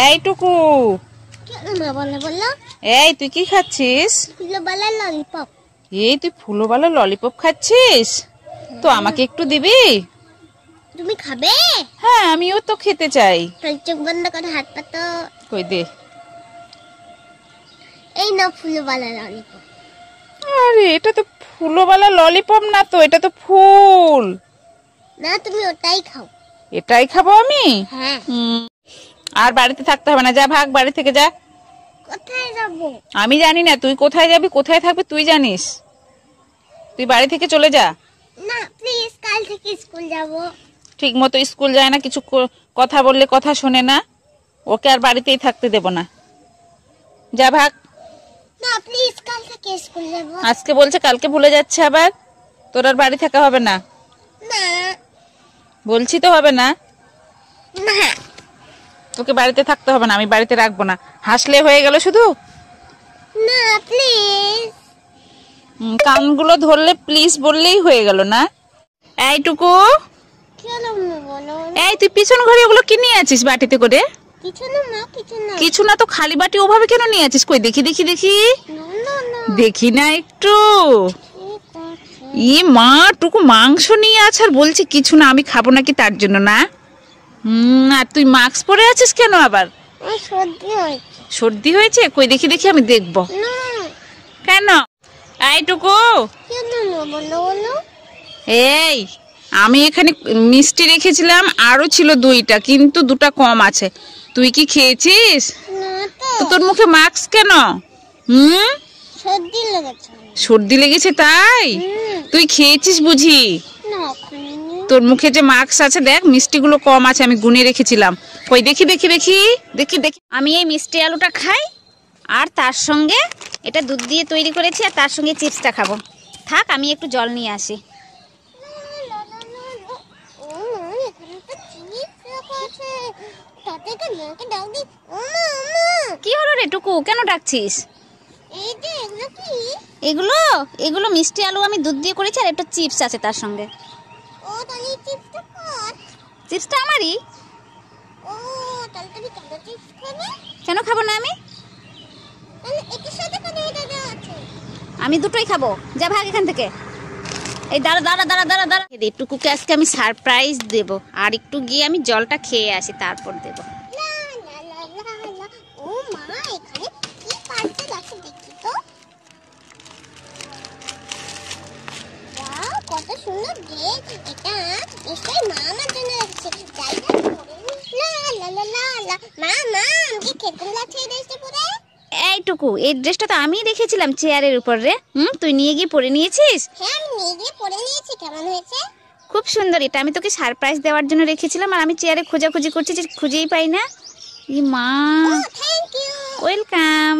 এইটুকু এই তুই কি খাচ্ছিস? ফুলবালা ললিপপ। এই তুই ফুলবালা ললিপপ খাচ্ছিস? তো আমাকে একটু দিবি? তুমি খাবে? হ্যাঁ আমিও তো খেতে চাই। চোখ বন্ধ করে হাত পাতো। কই দে। এই না ফুলবালা ললিপপ। আরে এটা তো ফুলবালা ললিপপ না তো, এটা তো ফুল। না তুমি ওটাই খাও। এটাই খাবো আমি? হ্যাঁ। আর বাড়িতে থাকতে হবে না, যা ভাগ বাড়ি থেকে যা। কোথায় যাব? আমি জানি না, তুই কোথায় যাবি কোথায় থাকবি তুই জানিস। তুই বাড়ি থেকে চলে যা। না প্লিজ, কাল থেকে স্কুল যাব। ঠিক মতো স্কুল যায় না, কিছু কথা বললে কথা শোনে না, ওকে আর বাড়িতেই থাকতে দেব না, যা ভাগ। না প্লিজ, কাল থেকে স্কুল যাব। আজকে বলছে কালকে ভুলে যাচ্ছে আবার। তোর আর বাড়ি থাকা হবে না। না বলছি তো হবে না। না তোকে বাড়িতে থাকতে হবে না, আমি বাড়িতে রাখবো না। হাসলে হয়ে গেল শুধু। না প্লিজ। কানগুলো ধরলে প্লিজ বললেই হয়ে গেল না। এইটুকু কেন বলো? এই তুই পিছন ঘরে ওগুলো কি নিয়ে আছিস বাটিতে করে? কিছু না মা, কিছু না। কিছু না তো, খালি বাটি ওভাবে কেন নিয়ে আছিস? কই দেখি দেখি দেখি। না না দেখি না একটু। ঠিক আছে। ই মা, টুকু মাংস নিয়ে আছে আর বলছি কিছু না, আমি খাবো নাকি তার জন্য না। আর তুই মাস্ক পরে আছিস কেন আবার? আমার সর্দি হয়েছে। সর্দি হয়েছে? কই দেখি দেখি, আমি দেখবো। না কেন? এইটুকু কেন বলো বলো। এই আমি এখানে মিষ্টি রেখেছিলাম, আরো ছিল 2টা, কিন্তু 2টা কম আছে। তুই কি খেয়েছিস? না তো তোর মুখে মাস্ক কেন? সর্দি লেগেছে। সর্দি লেগেছে তাই? তুই খেয়েছিস বুঝি? না খাইনি। তোর মুখে যে মাস্ক আছে দেখ, মিষ্টিগুলো কম আছে, আমি গুনে রেখেছিলাম। কই দেখি দেখি দেখি দেখি দেখি। আমি এই মিষ্টি আলুটা খাই, আর তার সঙ্গে এটা দুধ দিয়ে তৈরি করেছি, আর তার সঙ্গে চিপসটা খাবো। থাক আমি একটু জল নিয়ে আসি। কি হলো রে টুকু, কেন ডাকছিস? এগুলো এগুলো মিষ্টি আলু আমি দুধ দিয়ে করেছি, আর একটা চিপস আছে তার সঙ্গে। চিপসটা আমারই। কেন খাবো না আমি? আমি দুটোই খাবো, যা ভাগ এখান থেকে। এই দাঁড়া দাঁড়া দাঁড়া দাঁড়া দাঁড়া, টুকুকে আজকে আমি সারপ্রাইজ দেবো, আর একটু গিয়ে আমি জলটা খেয়ে আসি, তারপর দেবো। কত সুন্দর ড্রেস এটা, নিশ্চয়ই মা আমার জন্য রেখেছে। যাই না মা মা আমাকে কেমন লাগছে এই ড্রেসটা পরে? এইটুকু এই ড্রেসটা তো আমি রেখেছিলাম চেয়ারের উপর রে। তুই নিয়ে গিয়ে পরে নিয়েছিস? হ্যাঁ আমি নিয়ে গিয়ে পরে নিয়েছি। কেমন হয়েছে? খুব সুন্দর। এটা আমি তোকে সারপ্রাইজ দেওয়ার জন্য রেখেছিলাম, আর আমি চেয়ারে খোঁজাখুঁজি করছি যে খুঁজেই পাই না। ই মা, থ্যাংক ইউ। ওয়েলকাম।